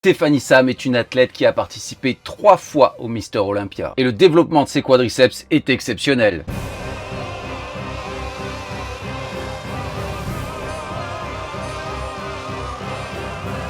Stéphanie Sam est une athlète qui a participé 3 fois au Mister Olympia. Et le développement de ses quadriceps est exceptionnel.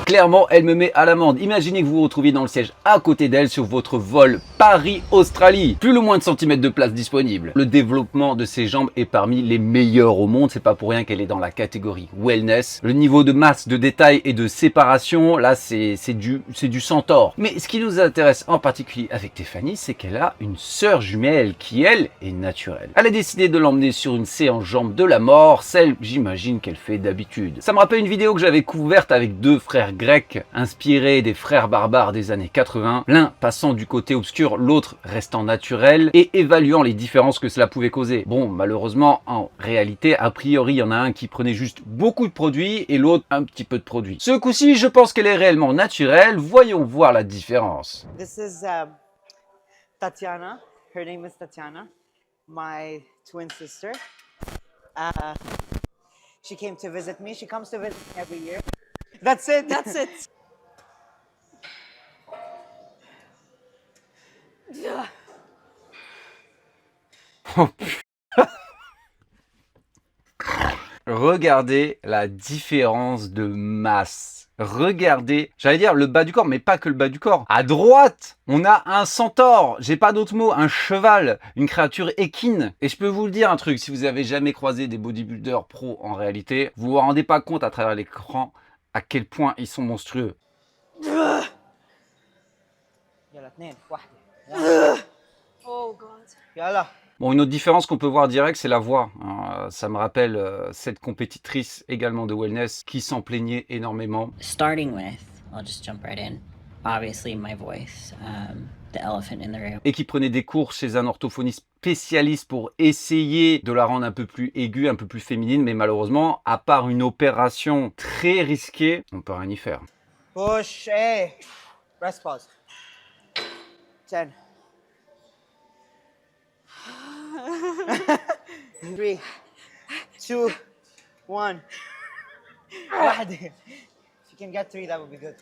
Clairement, elle me met à l'amende. Imaginez que vous vous retrouviez dans le siège à côté d'elle sur votre vol Paris-Australie. Plus le moins de centimètres de place disponible. Le développement de ses jambes est parmi les meilleurs au monde. C'est pas pour rien qu'elle est dans la catégorie wellness. Le niveau de masse, de détail et de séparation, là, c'est du centaure. Mais ce qui nous intéresse en particulier avec Stéphanie, c'est qu'elle a une sœur jumelle qui, elle, est naturelle. Elle a décidé de l'emmener sur une séance jambes de la mort, celle, j'imagine, qu'elle fait d'habitude. Ça me rappelle une vidéo que j'avais couverte avec 2 frères grecs inspirés des frères barbares des années 80, l'un passant du côté obscur, l'autre restant naturel et évaluant les différences que cela pouvait causer. Bon, malheureusement, en réalité, a priori, il y en a un qui prenait juste beaucoup de produits et l'autre un petit peu de produits. Ce coup-ci, je pense qu'elle est réellement naturelle. Voyons voir la différence. This is Tatiana. Her name is Tatiana, my twin sister. She came to visit me. She comes to visit me every year. That's it. That's it. Regardez la différence de masse. Regardez, j'allais dire le bas du corps, mais pas que le bas du corps. À droite, on a un centaure, j'ai pas d'autre mot, un cheval, une créature équine. Et je peux vous le dire un truc, si vous avez jamais croisé des bodybuilders pros en réalité, vous vous rendez pas compte à travers l'écran à quel point ils sont monstrueux. Oh God. Yalla. Bon, une autre différence qu'on peut voir direct, c'est la voix. Ça me rappelle cette compétitrice également de wellness qui s'en plaignait énormément. Starting with, I'll just jump right in. Obviously, my voice, the elephant in the room. Et qui prenait des cours chez un orthophoniste spécialiste pour essayer de la rendre un peu plus aiguë, un peu plus féminine. Mais malheureusement, à part une opération très risquée, on peut rien y faire. Push. Hey. Rest pause. 10. 3, 2, 1. If you can get 3, that would be good.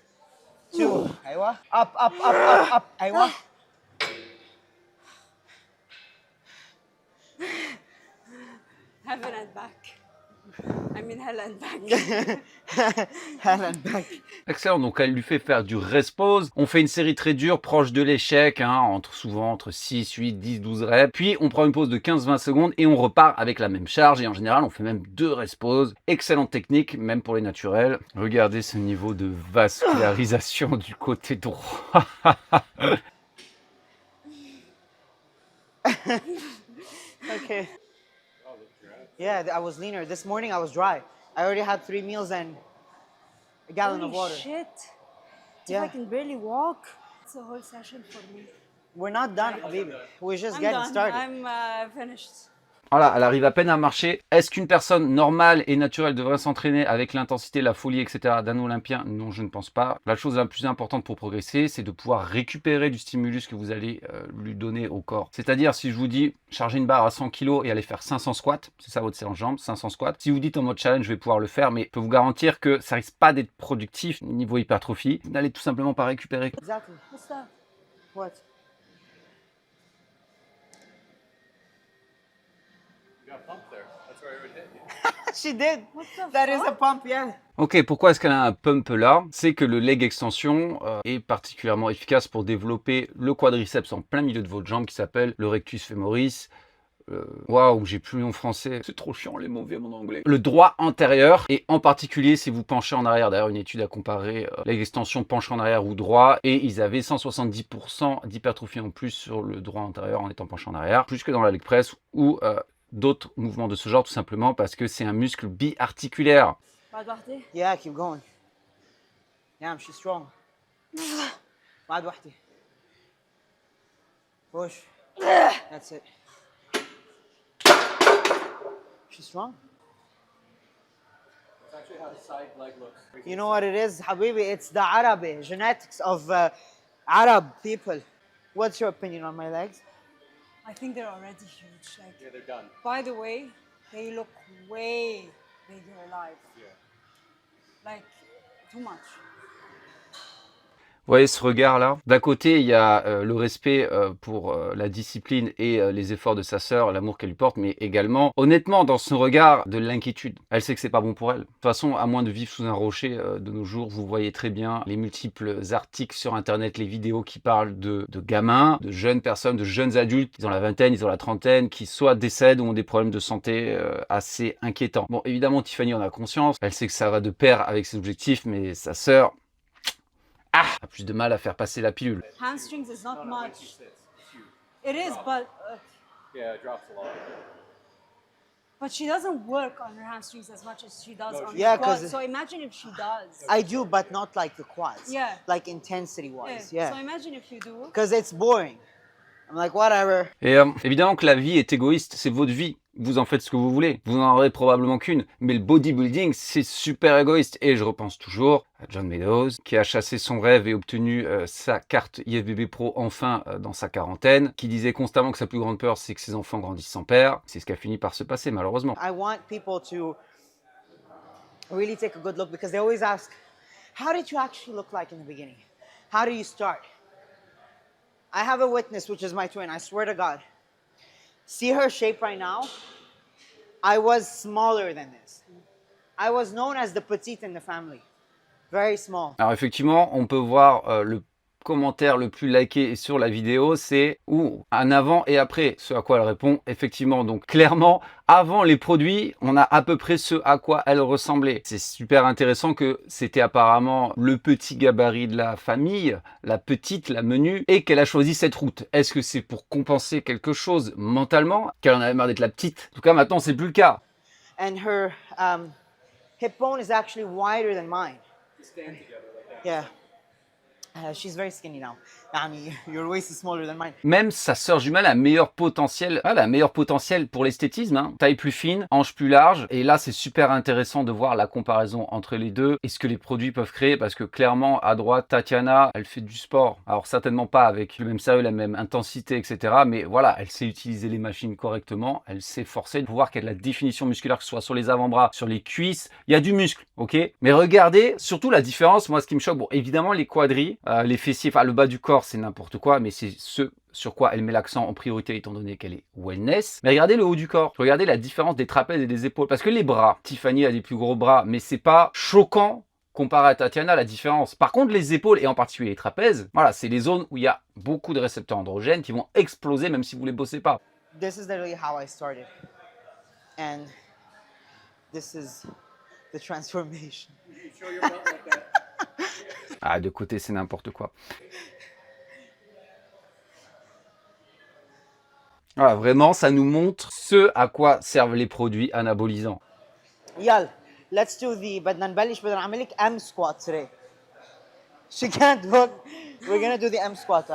2. Aywa. Up, up, up, up, up. Aywa. Heaven and back. I mean hell and back. Hand and back. Excellent, donc elle lui fait faire du rest pause. On fait une série très dure, proche de l'échec, souvent entre 6, 8, 10, 12 reps. Puis on prend une pause de 15-20 secondes et on repart avec la même charge. Et en général, on fait même 2 rest pauses. Excellente technique, même pour les naturels. Regardez ce niveau de vascularisation du côté droit. Okay. Yeah, I was leaner. This morning I was dry. I already had 3 meals and a gallon of water. Shit. Yeah. If I can barely walk, it's a whole session for me. We're not done, Habibi. We're just I'm getting done. started. I'm finished. Voilà, elle arrive à peine à marcher. Est-ce qu'une personne normale et naturelle devrait s'entraîner avec l'intensité, la folie, etc. d'un Olympien? Non, je ne pense pas. La chose la plus importante pour progresser, c'est de pouvoir récupérer du stimulus que vous allez lui donner au corps. C'est-à-dire, si je vous dis charger une barre à 100 kg et aller faire 500 squats, c'est ça votre séance jambes, 500 squats. Si vous dites en mode challenge, je vais pouvoir le faire, mais je peux vous garantir que ça risque pas d'être productif niveau hypertrophie. Vous n'allez tout simplement pas récupérer. Exactly. What's that? What? She did. What the That is fuck? a pump, yeah. Ok, pourquoi est-ce qu'elle a un pump là? C'est que le leg extension est particulièrement efficace pour développer le quadriceps en plein milieu de votre jambe qui s'appelle le rectus femoris. Waouh, j'ai plus le nom français. C'est trop chiant les mots viennent en anglais. Le droit antérieur et en particulier si vous penchez en arrière. D'ailleurs, une étude a comparé leg extension penché en arrière ou droit et ils avaient 170% d'hypertrophie en plus sur le droit antérieur en étant penché en arrière, plus que dans la leg press ou d'autres mouvements de ce genre tout simplement parce que c'est un muscle biarticulaire. بعد واحدة. Yeah, keep going. Damn, she's strong. بعد واحدة. Push. That's it. She's strong. That's actually how the side leg looks. You know what it is, Habibi? It's the Arabi genetics of Arab people. What's your opinion on my legs? I think they're already huge. Like, Yeah, they're done. by the way, they look way bigger live. Yeah. Like, too much. Vous voyez ce regard-là? D'un côté, il y a le respect pour la discipline et les efforts de sa sœur, l'amour qu'elle lui porte, mais également, honnêtement, dans son regard, de l'inquiétude. Elle sait que c'est pas bon pour elle. De toute façon, à moins de vivre sous un rocher de nos jours, vous voyez très bien les multiples articles sur Internet, les vidéos qui parlent de gamins, de jeunes personnes, de jeunes adultes, ils ont la vingtaine, ils ont la trentaine, qui soit décèdent ou ont des problèmes de santé assez inquiétants. Bon, évidemment, Tiffany en a conscience. Elle sait que ça va de pair avec ses objectifs, mais sa sœur a plus de mal à faire passer la pilule. Hamstrings is not much. It is, but Yeah, it drops a lot. she doesn't work on her hamstrings as much as she does on Yeah, her quads. 'cause- So imagine if she does. I do, but not like the quads. Yeah. Like intensity-wise, yeah. So imagine if you do. Because it's boring. I'm like, whatever. Et évidemment que la vie est égoïste, c'est votre vie. Vous en faites ce que vous voulez. Vous n'en aurez probablement qu'une. Mais le bodybuilding, c'est super égoïste. Et je repense toujours à John Meadows, qui a chassé son rêve et obtenu sa carte IFBB Pro enfin dans sa quarantaine, qui disait constamment que sa plus grande peur, c'est que ses enfants grandissent sans père. C'est ce qui a fini par se passer, malheureusement. I want people to really take a good look because they always ask, how did you actually look like in the beginning? How do you start? I have a witness, which is my twin, I swear to God. See her shape right now? I was smaller than this. I was known as the petite in the family. Very small. Alors effectivement, on peut voir le commentaire le plus liké sur la vidéo, c'est un avant et après. Ce à quoi elle répond, effectivement, donc clairement, avant les produits, on a à peu près ce à quoi elle ressemblait. C'est super intéressant que c'était apparemment le petit gabarit de la famille, la petite, la menue, et qu'elle a choisi cette route. Est-ce que c'est pour compenser quelque chose mentalement, qu'elle en avait marre d'être la petite? En tout cas, maintenant, c'est plus le cas. And her hip bone is actually wider than mine. Yeah. She's very skinny now. I mean, your waist is smaller than mine. Même sa sœur jumelle a un meilleur potentiel, pour l'esthétisme, hein. Taille plus fine, hanche plus large. Et là, c'est super intéressant de voir la comparaison entre les deux et ce que les produits peuvent créer. Parce que clairement, à droite, Tatiana, elle fait du sport. Alors certainement pas avec le même sérieux, la même intensité, etc. Mais voilà, elle sait utiliser les machines correctement. Elle sait forcer pour voir qu'il y a de la définition musculaire, que ce soit sur les avant-bras, sur les cuisses. Il y a du muscle, ok? Mais regardez surtout la différence. Moi, ce qui me choque, bon, évidemment, les quadris, les fessiers, enfin le bas du corps, c'est n'importe quoi, mais c'est ce sur quoi elle met l'accent en priorité étant donné qu'elle est wellness. Mais regardez le haut du corps, regardez la différence des trapèzes et des épaules, parce que les bras, Tiffany a des plus gros bras, mais c'est pas choquant comparé à Tatiana la différence. Par contre, les épaules et en particulier les trapèzes, voilà, c'est les zones où il y a beaucoup de récepteurs androgènes qui vont exploser même si vous les bossez pas. This is literally how I started. And this is the transformation. You show your butt like that. Ah, de côté, c'est n'importe quoi. Voilà, vraiment, ça nous montre ce à quoi servent les produits anabolisants. Yal, let's do the بدنا نبلش بدنا نعمل لك M squat today. She can't walk. We're gonna do the M squat.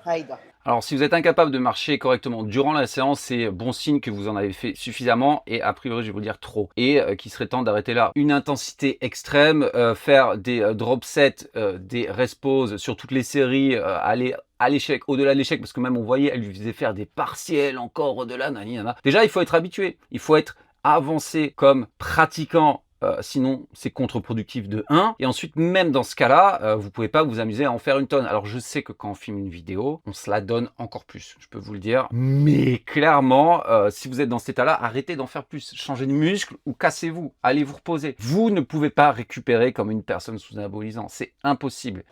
هيدا. Alors, si vous êtes incapable de marcher correctement durant la séance, c'est bon signe que vous en avez fait suffisamment et a priori, je vais vous dire trop. Et qu'il serait temps d'arrêter là. Une intensité extrême, faire des drop sets, des rest poses sur toutes les séries, aller à l'échec, au-delà de l'échec, parce que même on voyait, elle lui faisait faire des partiels encore au-delà, nanana. Déjà, il faut être habitué, il faut être avancé comme pratiquant. Sinon, c'est contre-productif de 1. Et ensuite, même dans ce cas-là, vous pouvez pas vous amuser à en faire une tonne. Alors, je sais que quand on filme une vidéo, on se la donne encore plus, je peux vous le dire. Mais clairement, si vous êtes dans cet état-là, arrêtez d'en faire plus. Changez de muscle ou cassez-vous. Allez vous reposer. Vous ne pouvez pas récupérer comme une personne sous anabolisant. C'est impossible.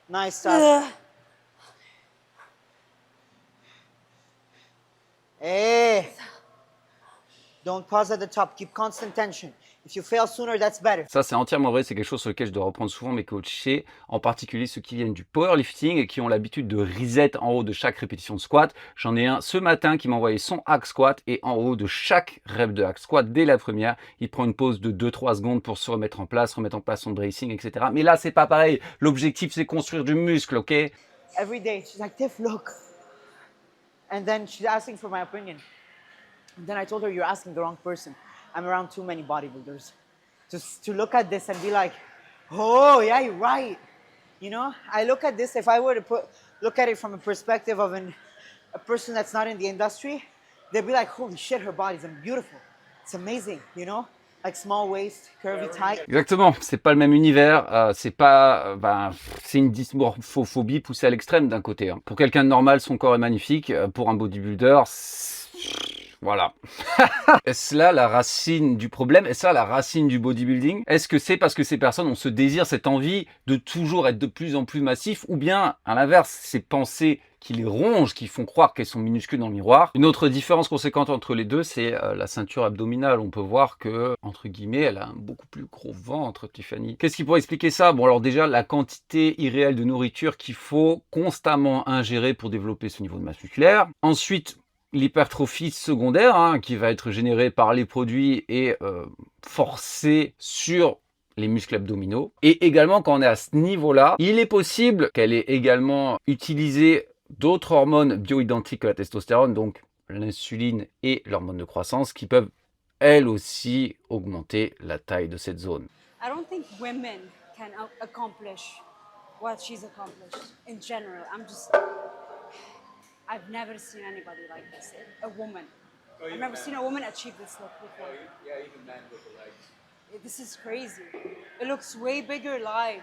Nice stuff. Hey. Don't pause at the top. Keep constant tension. If you fail sooner, that's better. Ça, c'est entièrement vrai. C'est quelque chose sur lequel je dois reprendre souvent mes coachés, en particulier ceux qui viennent du powerlifting et qui ont l'habitude de reset en haut de chaque répétition de squat. J'en ai un ce matin qui m'a envoyé son hack squat et en haut de chaque rep de hack squat, dès la première, il prend une pause de 2-3 secondes pour se remettre en place son bracing, etc. Mais là, c'est pas pareil. L'objectif, c'est construire du muscle, ok? Every day, she's like, Tiff, look. And then she's asking for my opinion. And then I told her, you're asking the wrong person. I'm around too many bodybuilders to look at this and be like, oh, yeah, you're right. You know, I look at this, if I were to look at it from a perspective of a person that's not in the industry, they'd be like, holy shit, her body's beautiful. It's amazing, you know? like small waist, curvy tight. Exactement, c'est pas le même univers, c'est pas, c'est une dysmorphophobie poussée à l'extrême d'un côté. Hein. Pour quelqu'un de normal, son corps est magnifique. Pour un bodybuilder, voilà. Est-ce là la racine du problème? Est-ce là la racine du bodybuilding? Est-ce que c'est parce que ces personnes ont ce désir, cette envie de toujours être de plus en plus massif? Ou bien, à l'inverse, ces pensées qui les rongent, qui font croire qu'elles sont minuscules dans le miroir? Une autre différence conséquente entre les deux, c'est la ceinture abdominale. On peut voir que, entre guillemets, elle a un beaucoup plus gros ventre, Tiffany. Qu'est-ce qui pourrait expliquer ça? Bon, alors déjà, la quantité irréelle de nourriture qu'il faut constamment ingérer pour développer ce niveau de masse musculaire. Ensuite, l'hypertrophie secondaire, hein, qui va être générée par les produits et forcée sur les muscles abdominaux. Et également, quand on est à ce niveau-là, il est possible qu'elle ait également utilisé d'autres hormones bioidentiques que la testostérone, donc l'insuline et l'hormone de croissance, qui peuvent elles aussi augmenter la taille de cette zone. I don't think women can accomplish what she's accomplished in general. I've never seen anybody like this. A woman. I've never seen a woman achieve this look before. Yeah, even men with the legs. This is crazy. It looks way bigger live.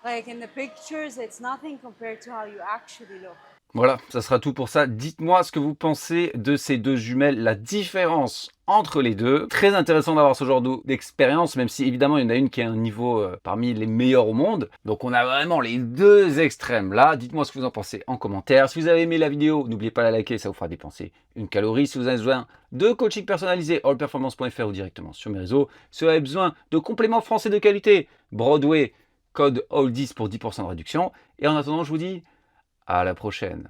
Like in the pictures, it's nothing compared to how you actually look. Voilà, ça sera tout pour ça. Dites-moi ce que vous pensez de ces deux jumelles, la différence entre les deux. Très intéressant d'avoir ce genre d'expérience, même si évidemment il y en a une qui est à un niveau parmi les meilleurs au monde. Donc on a vraiment les deux extrêmes là. Dites-moi ce que vous en pensez en commentaire. Si vous avez aimé la vidéo, n'oubliez pas de la liker, ça vous fera dépenser une calorie. Si vous avez besoin de coaching personnalisé, allperformance.fr ou directement sur mes réseaux. Si vous avez besoin de compléments français de qualité, Broadway, code ALL10 pour 10% de réduction. Et en attendant, je vous dis à la prochaine.